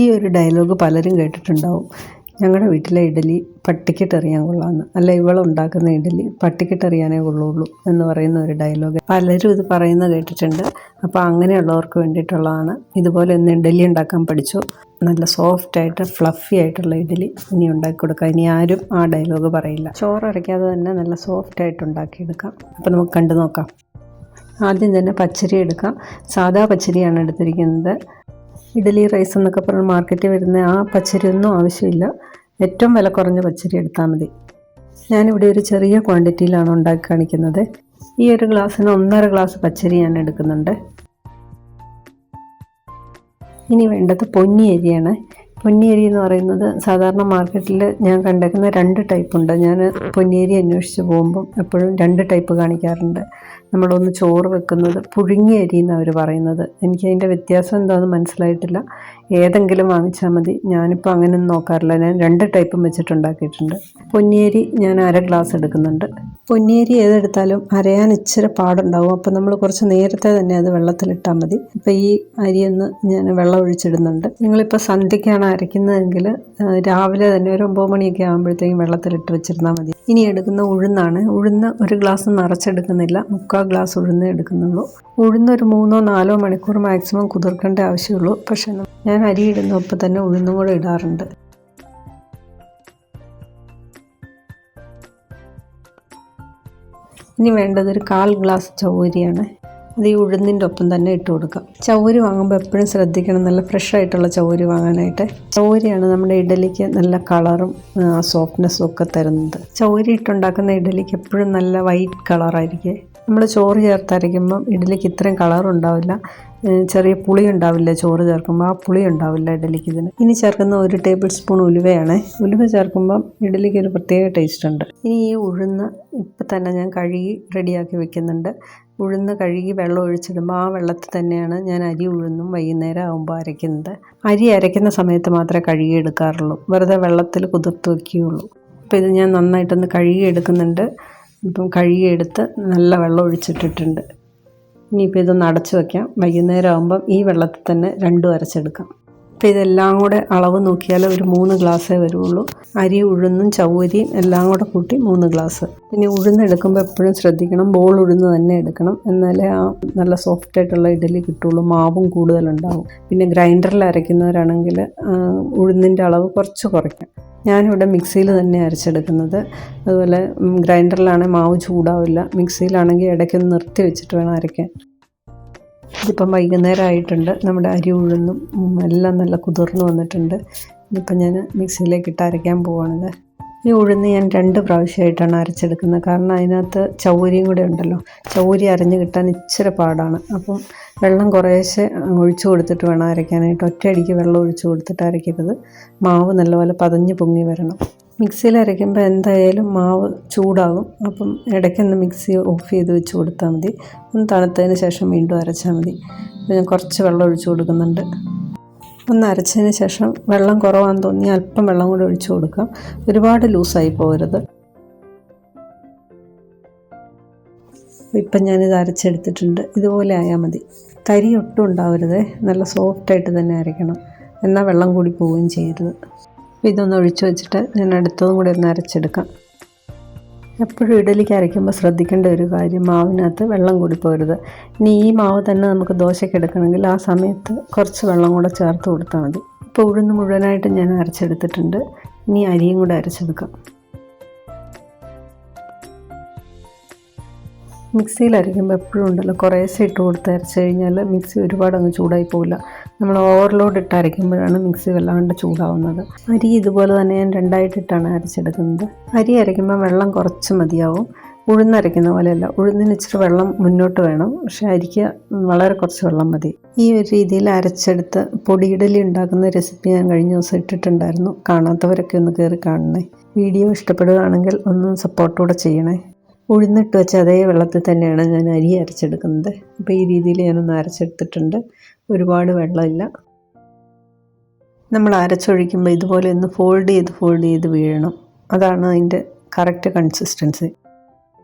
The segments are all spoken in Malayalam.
ഈ ഒരു ഡയലോഗ് പലരും കേട്ടിട്ടുണ്ടാവും. ഞങ്ങളുടെ വീട്ടിലെ ഇഡലി പട്ടിക്കിട്ടെറിയാൻ കൊള്ളാമെന്ന്, അല്ല ഇവളുണ്ടാക്കുന്ന ഇഡലി പട്ടിക്കിട്ടെറിയാനേ കൊള്ളുള്ളൂ എന്ന് പറയുന്ന ഒരു ഡയലോഗ് പലരും ഇത് പറയുന്നത് കേട്ടിട്ടുണ്ട്. അപ്പോൾ അങ്ങനെയുള്ളവർക്ക് വേണ്ടിയിട്ടുള്ളതാണ്. ഇതുപോലെ ഒന്ന് ഇഡലി ഉണ്ടാക്കാൻ പഠിച്ചു, നല്ല സോഫ്റ്റായിട്ട് ഫ്ലഫി ആയിട്ടുള്ള ഇഡലി ഇനി ഉണ്ടാക്കി കൊടുക്കാം. ഇനി ആരും ആ ഡയലോഗ് പറയില്ല. ചോറ് അരയ്ക്കാതെ തന്നെ നല്ല സോഫ്റ്റായിട്ട് ഉണ്ടാക്കിയെടുക്കാം. അപ്പോൾ നമുക്ക് കണ്ടു നോക്കാം. ആദ്യം തന്നെ പച്ചരി എടുക്കാം. സാദാ പച്ചരിയാണ് എടുത്തിരിക്കുന്നത്. ഇഡലി റൈസ് എന്നൊക്കെ പറഞ്ഞ് മാർക്കറ്റിൽ വരുന്ന ആ പച്ചരിയൊന്നും ആവശ്യമില്ല. ഏറ്റവും വില കുറഞ്ഞ പച്ചരി എടുത്താൽ മതി. ഞാനിവിടെ ഒരു ചെറിയ ക്വാണ്ടിറ്റിയിലാണ് ഉണ്ടാക്കി കാണിക്കുന്നത്. ഈ ഒരു ഗ്ലാസ്സിന് 1.5 ഗ്ലാസ് പച്ചരി ഞാൻ എടുക്കുന്നുണ്ട്. ഇനി വേണ്ടത് പൊന്നിയരിയാണ്. പൊന്നിയരി എന്ന് പറയുന്നത് സാധാരണ മാർക്കറ്റിൽ ഞാൻ കണ്ടേക്കുന്ന 2 ടൈപ്പുണ്ട്. ഞാൻ പൊന്നിയരി അന്വേഷിച്ച് പോകുമ്പം എപ്പോഴും 2 ടൈപ്പ് കാണിക്കാറുണ്ട്. നമ്മളൊന്ന് ചോറ് വെക്കുന്നത് പുഴുങ്ങിയ അരി എന്നാണ് അവർ പറയുന്നത്. എനിക്കതിൻ്റെ വ്യത്യാസം എന്താണെന്ന് മനസ്സിലായിട്ടില്ല. ഏതെങ്കിലും വാങ്ങിച്ചാൽ മതി. ഞാനിപ്പോൾ അങ്ങനെയൊന്നും നോക്കാറില്ല. ഞാൻ 2 ടൈപ്പും വെച്ചിട്ടുണ്ടാക്കിയിട്ടുണ്ട്. പൊന്നിയരി ഞാൻ 1/2 ഗ്ലാസ് എടുക്കുന്നുണ്ട്. പൊന്നിയരി ഏതെടുത്താലും അരയാൻ ഇച്ചിരി പാടുണ്ടാവും. അപ്പോൾ നമ്മൾ കുറച്ച് നേരത്തെ തന്നെ അത് വെള്ളത്തിലിട്ടാൽ മതി. ഇപ്പോൾ ഈ അരിയൊന്ന് ഞാൻ വെള്ളം ഒഴിച്ചിടുന്നുണ്ട്. നിങ്ങളിപ്പോൾ സന്ധ്യയ്ക്കാണ് അരയ്ക്കുന്നതെങ്കിൽ രാവിലെ തന്നെ ഒരു 9 മണിയൊക്കെ ആകുമ്പോഴത്തേക്കും വെള്ളത്തിലിട്ട് വെച്ചിരുന്നാൽ മതി. ഇനി എടുക്കുന്ന ഉഴുന്നാണ്. ഉഴുന്ന് 1 ഗ്ലാസ് നിറച്ചെടുക്കുന്നില്ല, 3/4 ഗ്ലാസ് ഉഴുന്ന് എടുക്കുന്നുള്ളൂ. ഉഴുന്ന് ഒരു 3-4 മണിക്കൂർ മാക്സിമം കുതിർക്കേണ്ട ആവശ്യമുള്ളൂ. പക്ഷേ ഞാൻ അരി ഇടുന്നപ്പോൾ തന്നെ ഉഴുന്നും കൂടെ ഇടാറുണ്ട്. ഇനി വേണ്ടത് ഒരു 1/4 ഗ്ലാസ് ചൗവരിയാണ്. അത് ഈ ഉഴുന്നിൻ്റെ ഒപ്പം തന്നെ ഇട്ട് കൊടുക്കാം. ചൗവരി വാങ്ങുമ്പോൾ എപ്പോഴും ശ്രദ്ധിക്കണം, നല്ല ഫ്രഷ് ആയിട്ടുള്ള ചൗവരി വാങ്ങാനായിട്ട്. ചൗവരിയാണ് നമ്മുടെ ഇഡലിക്ക് നല്ല കളറും സോഫ്റ്റ്നെസ്സും ഒക്കെ തരുന്നത്. ചൗവരി ഇട്ടുണ്ടാക്കുന്ന ഇഡലിക്ക് എപ്പോഴും നല്ല വൈറ്റ് കളറായിരിക്കും. നമ്മൾ ചോറ് ചേർത്തരയ്ക്കുമ്പം ഇഡലിക്ക് ഇത്രയും കളറുണ്ടാവില്ല. ചെറിയ പുളി ഉണ്ടാവില്ല. ചോറ് ചേർക്കുമ്പോൾ ആ പുളി ഉണ്ടാവില്ല ഇഡലിക്ക് ഇതിന്. ഇനി ചേർക്കുന്ന 1 ടേബിൾ സ്പൂൺ ഉലുവയാണ്. ഉലുവ ചേർക്കുമ്പം ഇഡലിക്ക് ഒരു പ്രത്യേക ടേസ്റ്റ് ഉണ്ട്. ഇനി ഈ ഉഴുന്ന് ഇപ്പം തന്നെ ഞാൻ കഴുകി റെഡിയാക്കി വെക്കുന്നുണ്ട്. ഉഴുന്ന് കഴുകി വെള്ളം ഒഴിച്ചിടുമ്പോൾ ആ വെള്ളത്തിൽ തന്നെയാണ് ഞാൻ അരി ഉഴുന്നും വൈകുന്നേരം ആകുമ്പോൾ അരയ്ക്കുന്നത്. അരി അരയ്ക്കുന്ന സമയത്ത് മാത്രമേ കഴുകി എടുക്കാറുള്ളൂ, വെറുതെ വെള്ളത്തിൽ കുതിർത്ത് വയ്ക്കുകയുള്ളൂ. അപ്പോൾ ഇത് ഞാൻ നന്നായിട്ടൊന്ന് കഴുകി എടുക്കുന്നുണ്ട്. ഇപ്പം കഴുകിയെടുത്ത് നല്ല വെള്ളം ഒഴിച്ചിട്ടിട്ടുണ്ട്. ഇനിയിപ്പോൾ ഇതൊന്ന് അടച്ച് വയ്ക്കാം. വൈകുന്നേരം ആകുമ്പം ഈ വെള്ളത്തിൽ തന്നെ 2 അരച്ചെടുക്കാം. അപ്പോൾ ഇതെല്ലാം കൂടെ അളവ് നോക്കിയാൽ ഒരു 3 ഗ്ലാസ്സേ വരുള്ളൂ. അരി ഉഴുന്നും ചൗവരിയും എല്ലാം കൂടെ കൂട്ടി 3 ഗ്ലാസ്. ഇനി ഉഴുന്നെടുക്കുമ്പോൾ എപ്പോഴും ശ്രദ്ധിക്കണം, ബോൾ ഉഴുന്ന് തന്നെ എടുക്കണം. എന്നാലേ ആ നല്ല സോഫ്റ്റായിട്ടുള്ള ഇഡലി കിട്ടുള്ളൂ. മാവും കൂടുതലുണ്ടാവും. പിന്നെ ഗ്രൈൻഡറിൽ അരയ്ക്കുന്നവരാണെങ്കിൽ ഉഴുന്നിൻ്റെ അളവ് കുറച്ച് കുറയ്ക്കാം. ഞാനിവിടെ മിക്സിയിൽ തന്നെ അരച്ചെടുക്കുന്നത്. അതുപോലെ ഗ്രൈൻഡറിലാണെങ്കിൽ മാവ് ചൂടാവില്ല. മിക്സിയിലാണെങ്കിൽ ഇടയ്ക്കൊന്ന് നിർത്തി വെച്ചിട്ട് വേണം അരയ്ക്കാൻ. ഇതിപ്പം വൈകുന്നേരം ആയിട്ടുണ്ട്. നമ്മുടെ അരി ഉഴുന്നും എല്ലാം നല്ല കുതിർന്ന് വന്നിട്ടുണ്ട്. ഇതിപ്പം ഞാൻ മിക്സിയിലേക്കിട്ട് അരയ്ക്കാൻ പോവാണിത്. ഈ ഉഴുന്ന് ഞാൻ 2 പ്രാവശ്യമായിട്ടാണ് അരച്ചെടുക്കുന്നത്. കാരണം അതിനകത്ത് ചൗവരിയും കൂടെ ഉണ്ടല്ലോ. ചൗവരി അരഞ്ഞ് കിട്ടാൻ ഇച്ചിരി പാടാണ്. അപ്പം വെള്ളം കുറേശ്ശെ ഒഴിച്ചു കൊടുത്തിട്ട് വേണം അരയ്ക്കാനായിട്ട്. ഒറ്റയടിക്ക് വെള്ളം ഒഴിച്ചു കൊടുത്തിട്ട് അരയ്ക്കരുത്. മാവ് നല്ലപോലെ പതഞ്ഞ് പൊങ്ങി വരണം. മിക്സിയിൽ അരയ്ക്കുമ്പോൾ എന്തായാലും മാവ് ചൂടാകും. അപ്പം ഇടയ്ക്കൊന്ന് മിക്സി ഓഫ് ചെയ്ത് വെച്ച് കൊടുത്താൽ മതി. ഒന്ന് തണുത്തതിന് ശേഷം വീണ്ടും അരച്ചാൽ മതി. ഞാൻ കുറച്ച് വെള്ളം ഒഴിച്ചു കൊടുക്കുന്നുണ്ട്. ഒന്ന് അരച്ചതിന് ശേഷം വെള്ളം കുറവാണെന്ന് തോന്നി അല്പം വെള്ളം കൂടി ഒഴിച്ചു കൊടുക്കാം. ഒരുപാട് ലൂസായി പോകരുത്. ഇപ്പം ഞാനിത് അരച്ചെടുത്തിട്ടുണ്ട്. ഇതുപോലെ ആയാൽ മതി. തരി ഒട്ടും ഉണ്ടാവരുത്. നല്ല സോഫ്റ്റായിട്ട് തന്നെ അരയ്ക്കണം. എന്നാൽ വെള്ളം കൂടി പോവുകയും ചെയ്യരുത്. ഇതൊന്ന് ഒഴിച്ചു വെച്ചിട്ട് ഞാൻ അടുത്തതും കൂടി ഒന്ന് അരച്ചെടുക്കാം. എപ്പോഴും ഇഡലിക്ക് അരയ്ക്കുമ്പോൾ ശ്രദ്ധിക്കേണ്ട ഒരു കാര്യം, മാവിനകത്ത് വെള്ളം കൂടി പോകരുത്. ഇനി ഈ മാവ് തന്നെ നമുക്ക് ദോശയ്ക്ക് എടുക്കണമെങ്കിൽ ആ സമയത്ത് കുറച്ച് വെള്ളം കൂടെ ചേർത്ത് കൊടുത്താൽ മതി. ഇപ്പോൾ ഉഴുന്ന് മുഴുവനായിട്ട് ഞാൻ അരച്ചെടുത്തിട്ടുണ്ട്. ഇനി അരിയും കൂടെ അരച്ചെടുക്കാം. മിക്സിയിൽ അരയ്ക്കുമ്പോൾ എപ്പോഴും ഉണ്ടല്ലോ, കുറേശ്ശെ ഇട്ട് കൊടുത്ത് അരച്ച് കഴിഞ്ഞാൽ മിക്സി ഒരുപാട് അങ്ങ് ചൂടായി പോവില്ല. നമ്മൾ ഓവർലോഡ് ഇട്ട് അരയ്ക്കുമ്പോഴാണ് മിക്സി വല്ലാണ്ട് ചൂടാവുന്നത്. അരി ഇതുപോലെ തന്നെ ഞാൻ 2ആയിട്ടിട്ടാണ് അരച്ചെടുക്കുന്നത്. അരി അരയ്ക്കുമ്പോൾ വെള്ളം കുറച്ച് മതിയാവും. ഉഴുന്നരയ്ക്കുന്ന പോലെയല്ല. ഉഴുന്നിന് ഇച്ചിരി വെള്ളം മുന്നോട്ട് വേണം. പക്ഷേ അരിക്ക് വളരെ കുറച്ച് വെള്ളം മതി. ഈ ഒരു രീതിയിൽ അരച്ചെടുത്ത് പൊടിയിഡലി ഉണ്ടാക്കുന്ന റെസിപ്പി ഞാൻ കഴിഞ്ഞ ദിവസം ഇട്ടിട്ടുണ്ടായിരുന്നു. കാണാത്തവരൊക്കെ ഒന്ന് കയറി കാണണേ. വീഡിയോ ഇഷ്ടപ്പെടുകയാണെങ്കിൽ ഒന്ന് സപ്പോർട്ടോടെ ചെയ്യണേ. ഉഴുന്നിട്ട് വെച്ച അതേ വെള്ളത്തിൽ തന്നെയാണ് ഞാൻ അരി അരച്ചെടുക്കുന്നത്. അപ്പോൾ ഈ രീതിയിൽ ഞാനൊന്ന് അരച്ചെടുത്തിട്ടുണ്ട്. ഒരുപാട് വെള്ളമില്ല. നമ്മൾ അരച്ചൊഴിക്കുമ്പോൾ ഇതുപോലെ ഒന്ന് ഫോൾഡ് ചെയ്ത് വീഴണം. അതാണ് അതിൻ്റെ കറക്റ്റ് കൺസിസ്റ്റൻസി.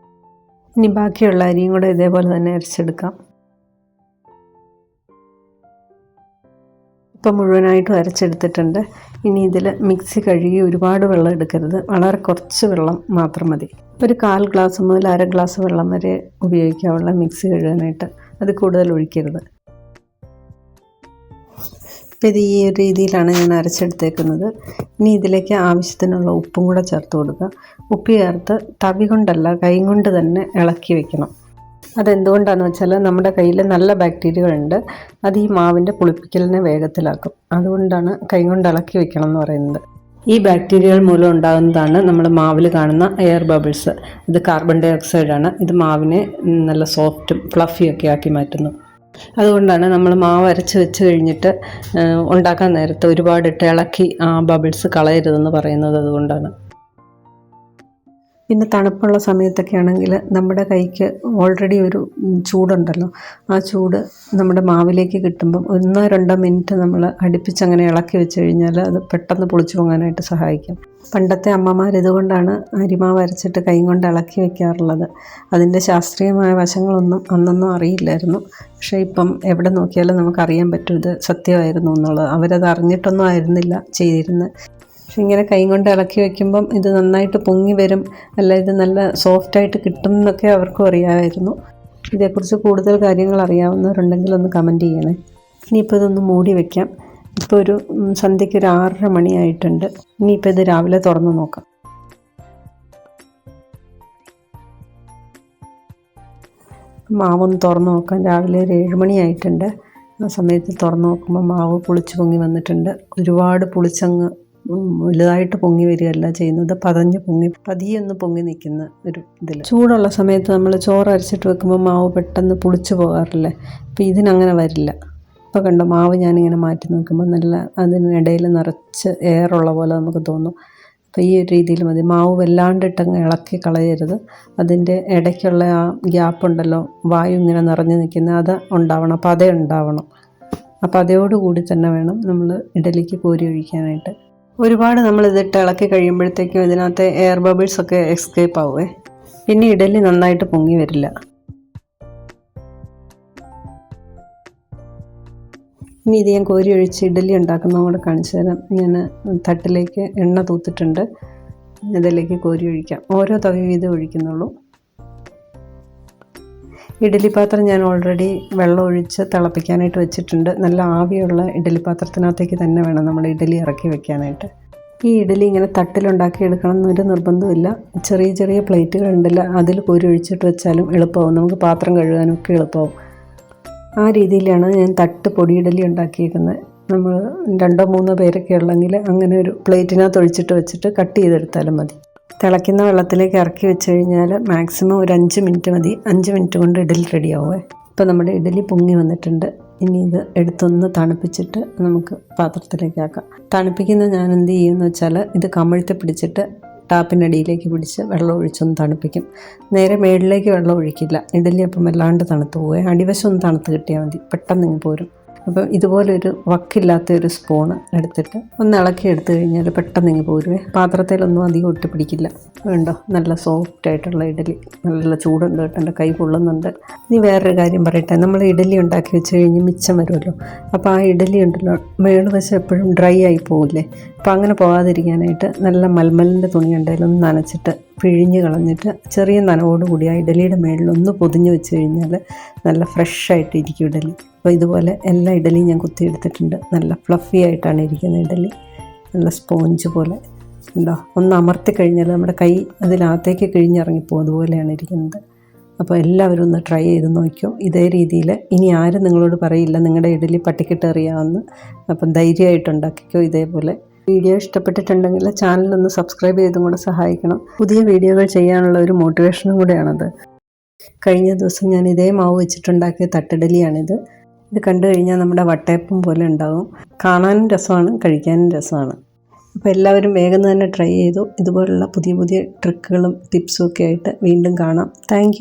ഇനി ബാക്കിയുള്ള അരിയും കൂടെ ഇതേപോലെ തന്നെ അരച്ചെടുക്കാം. ഇപ്പം മുഴുവനായിട്ടും അരച്ചെടുത്തിട്ടുണ്ട്. ഇനി ഇതിൽ മിക്സി കഴുകി ഒരുപാട് വെള്ളം എടുക്കരുത്, വളരെ കുറച്ച് വെള്ളം മാത്രം മതി. ഒരു 1/4 ഗ്ലാസ് മുതൽ 1/2 ഗ്ലാസ് വെള്ളം വരെ ഉപയോഗിക്കാവുള്ള മിക്സി കഴുകാനായിട്ട്, അത് കൂടുതൽ ഒഴിക്കരുത്. അപ്പോൾ ഇത് ഈ ഒരു രീതിയിലാണ് ഞാൻ അരച്ചെടുത്തേക്കുന്നത്. ഇനി ഇതിലേക്ക് ആവശ്യത്തിനുള്ള ഉപ്പും കൂടെ ചേർത്ത് കൊടുക്കുക. ഉപ്പ് ചേർത്ത് തവി കൊണ്ടല്ല, കൈ കൊണ്ട് തന്നെ ഇളക്കി വെക്കണം. അതെന്തുകൊണ്ടാണെന്ന് വെച്ചാൽ നമ്മുടെ കയ്യിൽ നല്ല ബാക്ടീരിയകളുണ്ട്, അത് ഈ മാവിൻ്റെ പുളിപ്പിക്കലിനെ വേഗത്തിലാക്കും. അതുകൊണ്ടാണ് കൈ കൊണ്ട് ഇളക്കി വെക്കണം എന്ന് പറയുന്നത്. ഈ ബാക്ടീരിയകൾ മൂലം ഉണ്ടാകുന്നതാണ് നമ്മൾ മാവിൽ കാണുന്ന എയർ ബബിൾസ്. ഇത് കാർബൺ ഡൈ ഓക്സൈഡാണ്. ഇത് മാവിനെ നല്ല സോഫ്റ്റും ഫ്ലഫിയൊക്കെ ആക്കി മാറ്റുന്നു. അതുകൊണ്ടാണ് നമ്മൾ മാവ് അരച്ച് വെച്ച് കഴിഞ്ഞിട്ട് ഉണ്ടാക്കാൻ നേരത്ത് ഒരുപാടിട്ട് ഇളക്കി ആ ബബിൾസ് കളയരുതെന്ന് പറയുന്നത് അതുകൊണ്ടാണ്. പിന്നെ തണുപ്പുള്ള സമയത്തൊക്കെ ആണെങ്കിൽ നമ്മുടെ കൈക്ക് ഓൾറെഡി ഒരു ചൂടുണ്ടല്ലോ, ആ ചൂട് നമ്മുടെ മാവിലേക്ക് കിട്ടുമ്പം 1-2 മിനിറ്റ് നമ്മൾ അടുപ്പിച്ചങ്ങനെ ഇളക്കി വെച്ച് കഴിഞ്ഞാൽ അത് പെട്ടെന്ന് പുളിച്ചു പോകാനായിട്ട് സഹായിക്കും. പണ്ടത്തെ അമ്മമാർ ഇതുകൊണ്ടാണ് അരിമാവ് അരച്ചിട്ട് കൈ കൊണ്ട് ഇളക്കി വെക്കാറുള്ളത്. അതിൻ്റെ ശാസ്ത്രീയമായ വശങ്ങളൊന്നും അന്നൊന്നും അറിയില്ലായിരുന്നു. പക്ഷേ ഇപ്പം എവിടെ നോക്കിയാലും നമുക്കറിയാൻ പറ്റും ഇത് സത്യമായിരുന്നു എന്നുള്ളത്. അവരത് അറിഞ്ഞിട്ടൊന്നും ആയിരുന്നില്ല ചെയ്തിരുന്നത്. പക്ഷെ ഇങ്ങനെ കൈ കൊണ്ട് ഇളക്കി വയ്ക്കുമ്പം ഇത് നന്നായിട്ട് പൊങ്ങി വരും, അല്ല ഇത് നല്ല സോഫ്റ്റായിട്ട് കിട്ടും എന്നൊക്കെ അവർക്കും അറിയാമായിരുന്നു. ഇതേക്കുറിച്ച് കൂടുതൽ കാര്യങ്ങൾ അറിയാവുന്നവരുണ്ടെങ്കിൽ ഒന്ന് കമൻറ്റ് ചെയ്യണേ. ഇനിയിപ്പോൾ ഇതൊന്ന് മൂടി വയ്ക്കാം. ഇപ്പോൾ ഒരു സന്ധ്യയ്ക്ക് ഒരു 6:30 മണിയായിട്ടുണ്ട്. ഇനിയിപ്പോൾ ഇത് രാവിലെ തുറന്ന് നോക്കാം. മാവൊന്ന് തുറന്ന് നോക്കാം. രാവിലെ ഒരു 7 മണിയായിട്ടുണ്ട്. ആ സമയത്ത് തുറന്ന് നോക്കുമ്പോൾ മാവ് പുളിച്ച് പൊങ്ങി വന്നിട്ടുണ്ട്. ഒരുപാട് പുളിച്ചങ്ങ് വലുതായിട്ട് പൊങ്ങി വരികയല്ല ചെയ്യുന്നത്, പതിയെ ഒന്ന് പൊങ്ങി നിൽക്കുന്ന ഒരു ഇതിൽ. ചൂടുള്ള സമയത്ത് നമ്മൾ ചോറ് അരച്ചിട്ട് വെക്കുമ്പോൾ മാവ് പെട്ടെന്ന് പുളിച്ചു പോകാറില്ലേ, അപ്പോൾ ഇതിനങ്ങനെ വരില്ല. ഇപ്പോൾ കണ്ടോ, മാവ് ഞാനിങ്ങനെ മാറ്റി നോക്കുമ്പോൾ നല്ല അതിനിടയിൽ നിറച്ച് എയറുള്ള പോലെ നമുക്ക് തോന്നും. അപ്പോൾ ഈ ഒരു രീതിയിൽ മതി. മാവ് വല്ലാണ്ടിട്ടങ്ങ് ഇളക്കി കളയരുത്. അതിൻ്റെ ഇടയ്ക്കുള്ള ആ ഗ്യാപ്പുണ്ടല്ലോ, വായു ഇങ്ങനെ നിറഞ്ഞു നിൽക്കുന്ന, അത് ഉണ്ടാവണം, പത ഉണ്ടാവണം. അപ്പോൾ അതോടുകൂടി തന്നെ വേണം നമ്മൾ ഇഡലിക്ക് കോരി ഒഴിക്കാനായിട്ട്. ഒരുപാട് നമ്മളിതിട്ട് ഇളക്കി കഴിയുമ്പോഴത്തേക്കും ഇതിനകത്ത് എയർ ബബിൾസൊക്കെ എസ്കേപ്പ് ആവുമേ, പിന്നെ ഇഡലി നന്നായിട്ട് പൊങ്ങി വരില്ല. ഇനി ഇത് ഞാൻ കോരി ഒഴിച്ച് ഇഡലി ഉണ്ടാക്കുന്നതും കൂടെ കാണിച്ചു തരാം. ഞാൻ തട്ടിലേക്ക് എണ്ണ തൂത്തിട്ടുണ്ട്, ഇതിലേക്ക് കോരി ഒഴിക്കാം. ഓരോ തവി വീതം ഒഴിക്കുന്നുള്ളൂ. ഇഡലി പാത്രം ഞാൻ ഓൾറെഡി വെള്ളം ഒഴിച്ച് തിളപ്പിക്കാനായിട്ട് വെച്ചിട്ടുണ്ട്. നല്ല ആവിയുള്ള ഇഡലി പാത്രത്തിനകത്തേക്ക് തന്നെ വേണം നമ്മൾ ഇഡലി ഇറക്കി വെക്കാനായിട്ട്. ഈ ഇഡലി ഇങ്ങനെ തട്ടിലുണ്ടാക്കി എടുക്കണം എന്നൊരു നിർബന്ധമില്ല. ചെറിയ ചെറിയ പ്ലേറ്റുകളുണ്ടല്ലോ, അതിൽ കോരി ഒഴിച്ചിട്ട് വെച്ചാലും എളുപ്പമാവും, നമുക്ക് പാത്രം കഴുകാനൊക്കെ എളുപ്പമാവും. ആ രീതിയിലാണ് ഞാൻ തട്ട് പൊടി ഇഡലി ഉണ്ടാക്കിയിരിക്കുന്നത്. നമ്മൾ 2-3 പേരൊക്കെ ഉള്ളെങ്കിൽ അങ്ങനെ ഒരു പ്ലേറ്റിനകത്ത് ഒഴിച്ചിട്ട് വെച്ചിട്ട് കട്ട് ചെയ്തെടുത്താലും മതി. തിളയ്ക്കുന്ന വെള്ളത്തിലേക്ക് ഇറക്കി വെച്ച് കഴിഞ്ഞാൽ മാക്സിമം ഒരു 5 മിനിറ്റ് മതി. 5 മിനിറ്റ് കൊണ്ട് ഇഡലി റെഡിയാവുമേ. ഇപ്പോൾ നമ്മുടെ ഇഡലി പൊങ്ങി വന്നിട്ടുണ്ട്. ഇനി ഇത് എടുത്തൊന്ന് തണുപ്പിച്ചിട്ട് നമുക്ക് പാത്രത്തിലേക്ക് ആക്കാം. തണുപ്പിക്കുന്നത് ഞാൻ എന്ത് ചെയ്യുമെന്ന് വെച്ചാൽ, ഇത് കമിഴ്ത്തി പിടിച്ചിട്ട് ടാപ്പിനടിയിലേക്ക് പിടിച്ച് വെള്ളം ഒഴിച്ചൊന്ന് തണുപ്പിക്കും. നേരെ മേളിലേക്ക് വെള്ളം ഒഴിക്കില്ല. ഇഡലി അപ്പം വല്ലാണ്ട് തണുത്ത് പോവുക. അടിവശം ഒന്ന് തണുത്ത് കിട്ടിയാൽ മതി, പെട്ടെന്ന് ഇങ്ങ് പോരും. അപ്പം ഇതുപോലൊരു വക്കില്ലാത്ത ഒരു സ്പൂണ് എടുത്തിട്ട് ഒന്ന് ഇളക്കി എടുത്തു കഴിഞ്ഞാൽ പെട്ടെന്ന് ഇങ്ങ് പോരുവേ. പാത്രത്തിലൊന്നും അധികം ഒട്ടി പിടിക്കില്ല. വേണ്ടോ, നല്ല സോഫ്റ്റായിട്ടുള്ള ഇഡലി. നല്ല ചൂടുണ്ട് കേട്ടോ, എൻ്റെ കൈ പൊള്ളുന്നുണ്ട്. ഇനി വേറൊരു കാര്യം പറയട്ടെ, നമ്മൾ ഇഡലി ഉണ്ടാക്കി വെച്ച് കഴിഞ്ഞ് മിച്ചം വരുമല്ലോ, അപ്പോൾ ആ ഇഡലി ഉണ്ടല്ലോ മേളുവശം എപ്പോഴും ഡ്രൈ ആയി പോകില്ലേ. അപ്പോൾ അങ്ങനെ പോകാതിരിക്കാനായിട്ട് നല്ല മൽമലിൻ്റെ തുണി ഉണ്ടെങ്കിൽ ഒന്ന് നനച്ചിട്ട് പിഴിഞ്ഞ് കളഞ്ഞിട്ട് ചെറിയ നനവോടുകൂടി ആ ഇഡലിയുടെ മേളിലൊന്ന് പൊതിഞ്ഞ് വെച്ച് കഴിഞ്ഞാൽ നല്ല ഫ്രഷായിട്ട് ഇരിക്കും ഇഡലി. അപ്പോൾ ഇതുപോലെ എല്ലാ ഇഡലിയും ഞാൻ കുത്തിയെടുത്തിട്ടുണ്ട്. നല്ല ഫ്ലഫി ആയിട്ടാണ് ഇരിക്കുന്നത് ഇഡലി, നല്ല സ്പോഞ്ച് പോലെ ഉണ്ടോ. ഒന്ന് അമർത്തി കഴിഞ്ഞാൽ നമ്മുടെ കൈ അതിനകത്തേക്ക് കിഴിഞ്ഞിറങ്ങിപ്പോകും, അതുപോലെയാണ് ഇരിക്കുന്നത്. അപ്പോൾ എല്ലാവരും ഒന്ന് ട്രൈ ചെയ്ത് നോക്കിയോ ഇതേ രീതിയിൽ. ഇനി ആരും നിങ്ങളോട് പറയില്ല നിങ്ങളുടെ ഇഡലി പട്ടിക്കിട്ട് എറിയാമെന്ന്. അപ്പം ധൈര്യമായിട്ട് ഉണ്ടാക്കിക്കോ ഇതേപോലെ. വീഡിയോ ഇഷ്ടപ്പെട്ടിട്ടുണ്ടെങ്കിൽ ചാനലൊന്ന് സബ്സ്ക്രൈബ് ചെയ്തും കൂടെ സഹായിക്കണം. പുതിയ വീഡിയോകൾ ചെയ്യാനുള്ള ഒരു മോട്ടിവേഷനും കൂടെയാണത്. കഴിഞ്ഞ ദിവസം ഞാൻ ഇതേ മാവ് വെച്ചിട്ടുണ്ടാക്കിയ തട്ടിഡലിയാണിത്. ഇത് കണ്ടു കഴിഞ്ഞാൽ നമ്മുടെ വട്ടയപ്പം പോലെ ഉണ്ടാകും. കാണാനും രസമാണ്, കഴിക്കാനും രസമാണ്. അപ്പോൾ എല്ലാവരും വേഗം തന്നെ ട്രൈ ചെയ്തു. ഇതുപോലുള്ള പുതിയ പുതിയ ട്രിക്കുകളും ടിപ്സും ഒക്കെ ആയിട്ട് വീണ്ടും കാണാം. താങ്ക്